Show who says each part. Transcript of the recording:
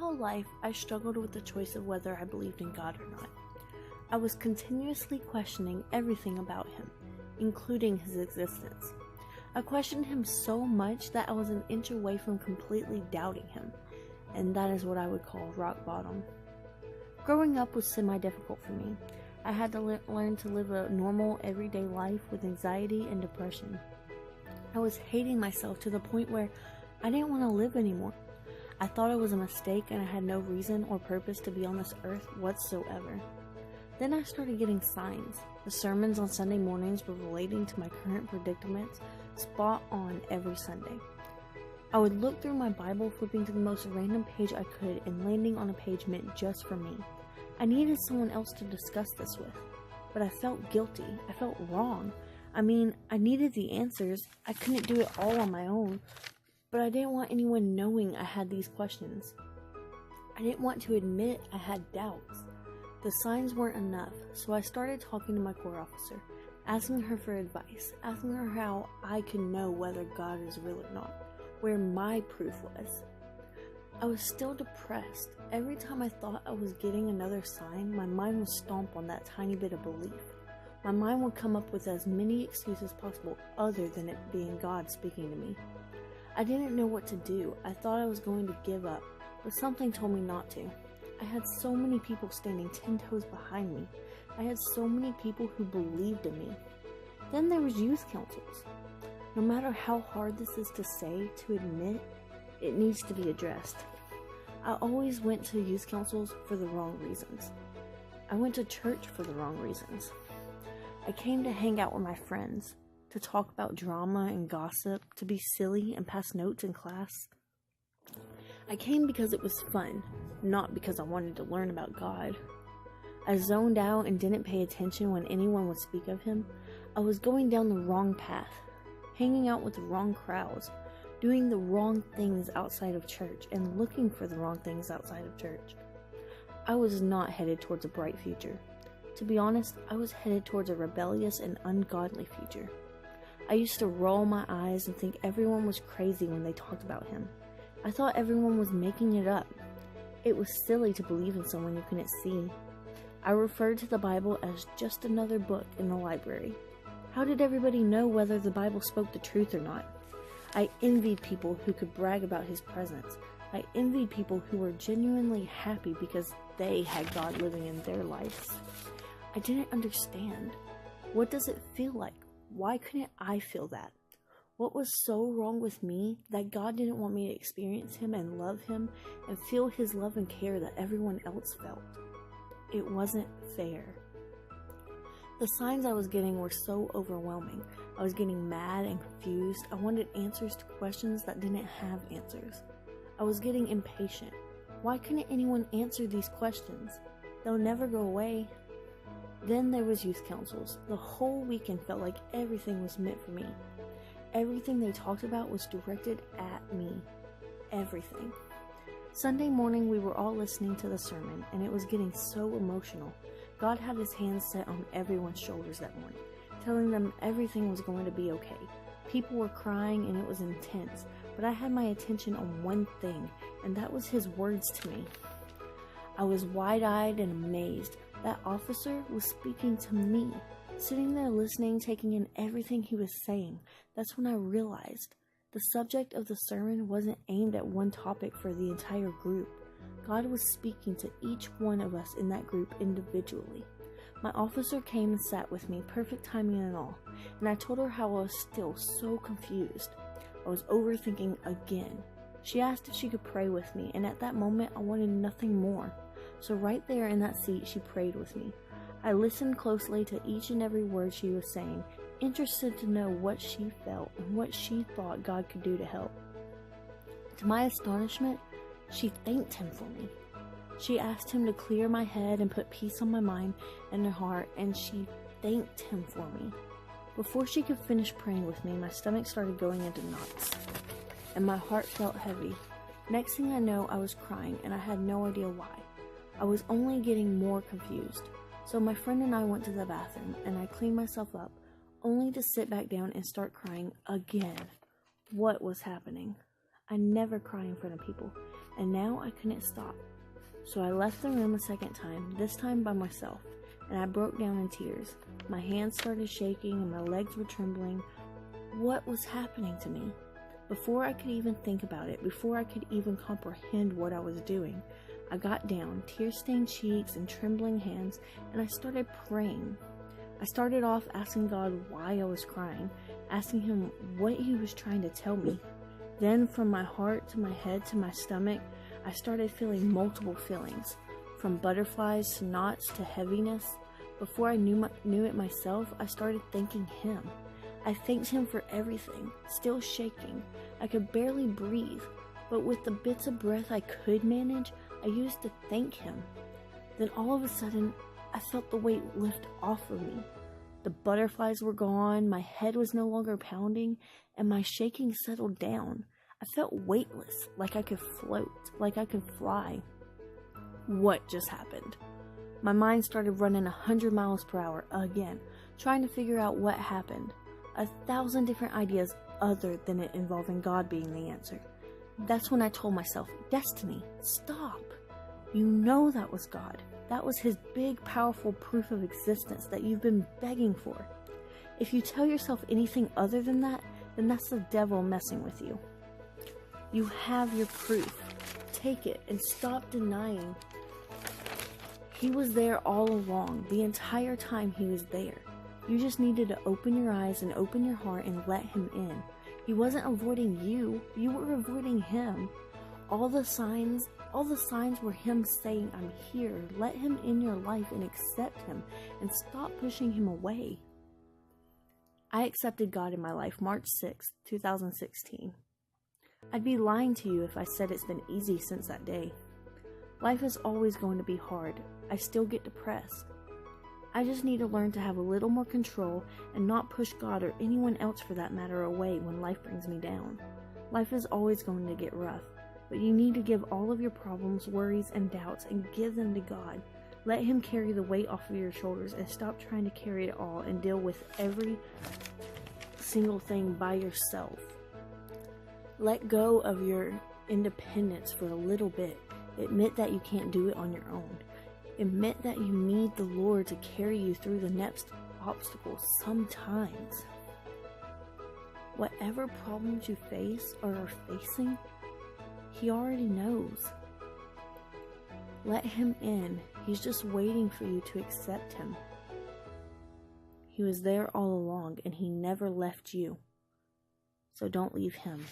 Speaker 1: whole life, I struggled with the choice of whether I believed in God or not. I was continuously questioning everything about him, including his existence. I questioned him so much that I was an inch away from completely doubting him, and that is what I would call rock bottom. Growing up was semi-difficult for me. I had to learn to live a normal, everyday life with anxiety and depression. I was hating myself to the point where I didn't want to live anymore. I thought it was a mistake and I had no reason or purpose to be on this earth whatsoever. Then I started getting signs. The sermons on Sunday mornings were relating to my current predicaments spot on every Sunday. I would look through my Bible, flipping to the most random page I could, and landing on a page meant just for me. I needed someone else to discuss this with, but I felt guilty. I felt wrong. I needed the answers. I couldn't do it all on my own, but I didn't want anyone knowing I had these questions. I didn't want to admit I had doubts. The signs weren't enough, so I started talking to my Corps officer, asking her for advice, asking her how I could know whether God is real or not, where my proof was. I was still depressed. Every time I thought I was getting another sign, my mind would stomp on that tiny bit of belief. My mind would come up with as many excuses as possible other than it being God speaking to me. I didn't know what to do. I thought I was going to give up, but something told me not to. I had so many people standing 10 toes behind me. I had so many people who believed in me. Then there was youth councils. No matter how hard this is to say, to admit, it needs to be addressed. I always went to youth councils for the wrong reasons. I went to church for the wrong reasons. I came to hang out with my friends, to talk about drama and gossip, to be silly and pass notes in class. I came because it was fun, not because I wanted to learn about God. I zoned out and didn't pay attention when anyone would speak of him. I was going down the wrong path, hanging out with the wrong crowds, doing the wrong things outside of church, and looking for the wrong things outside of church. I was not headed towards a bright future. To be honest, I was headed towards a rebellious and ungodly future. I used to roll my eyes and think everyone was crazy when they talked about him. I thought everyone was making it up. It was silly to believe in someone you couldn't see. I referred to the Bible as just another book in the library. How did everybody know whether the Bible spoke the truth or not? I envied people who could brag about his presence. I envied people who were genuinely happy because they had God living in their lives. I didn't understand. What does it feel like? Why couldn't I feel that? What was so wrong with me that God didn't want me to experience him and love him and feel his love and care that everyone else felt? It wasn't fair. The signs I was getting were so overwhelming. I was getting mad and confused. I wanted answers to questions that didn't have answers. I was getting impatient. Why couldn't anyone answer these questions? They'll never go away. Then there was youth councils. The whole weekend felt like everything was meant for me. Everything they talked about was directed at me. Everything. Sunday morning we were all listening to the sermon, and it was getting so emotional. God had his hands set on everyone's shoulders that morning, telling them everything was going to be okay. People were crying and it was intense, but I had my attention on one thing, and that was his words to me. I was wide-eyed and amazed. That officer was speaking to me, sitting there listening, taking in everything he was saying. That's when I realized the subject of the sermon wasn't aimed at one topic for the entire group. God was speaking to each one of us in that group individually. My officer came and sat with me, perfect timing and all, and I told her how I was still so confused. I was overthinking again. She asked if she could pray with me, and at that moment I wanted nothing more. So right there in that seat, she prayed with me. I listened closely to each and every word she was saying, interested to know what she felt and what she thought God could do to help. To my astonishment, she thanked him for me. She asked him to clear my head and put peace on my mind and her heart, and she thanked him for me. Before she could finish praying with me, my stomach started going into knots, and my heart felt heavy. Next thing I know, I was crying, and I had no idea why. I was only getting more confused. So my friend and I went to the bathroom, and I cleaned myself up, only to sit back down and start crying again. What was happening? I never cry in front of people, and now I couldn't stop. So I left the room a second time, this time by myself, and I broke down in tears. My hands started shaking and my legs were trembling. What was happening to me? Before I could even think about it, before I could even comprehend what I was doing, I got down, tear-stained cheeks and trembling hands, and I started praying. I started off asking God why I was crying, asking Him what He was trying to tell me. Then from my heart to my head to my stomach, I started feeling multiple feelings, from butterflies to knots to heaviness. Before I knew it myself, I started thanking Him. I thanked Him for everything, still shaking. I could barely breathe, but with the bits of breath I could manage, I used to thank Him. Then all of a sudden, I felt the weight lift off of me. The butterflies were gone, my head was no longer pounding, and my shaking settled down. I felt weightless, like I could float, like I could fly. What just happened? My mind started running 100 miles per hour again, trying to figure out what happened. 1,000 different ideas other than it involving God being the answer. That's when I told myself, Destiny, stop. You know that was God. That was His big, powerful proof of existence that you've been begging for. If you tell yourself anything other than that, then that's the devil messing with you. You have your proof. Take it and stop denying. He was there all along. The entire time He was there. You just needed to open your eyes and open your heart and let Him in. He wasn't avoiding you. You were avoiding Him. All the signs were Him saying, I'm here. Let Him in your life and accept Him and stop pushing Him away. I accepted God in my life March 6, 2016. I'd be lying to you if I said it's been easy since that day. Life is always going to be hard. I still get depressed. I just need to learn to have a little more control and not push God or anyone else for that matter away when life brings me down. Life is always going to get rough, but you need to give all of your problems, worries, and doubts and give them to God. Let Him carry the weight off of your shoulders and stop trying to carry it all and deal with every single thing by yourself. Let go of your independence for a little bit. Admit that you can't do it on your own. Admit that you need the Lord to carry you through the next obstacles sometimes. Whatever problems you face or are facing, He already knows. Let Him in. He's just waiting for you to accept Him. He was there all along and He never left you. So don't leave Him.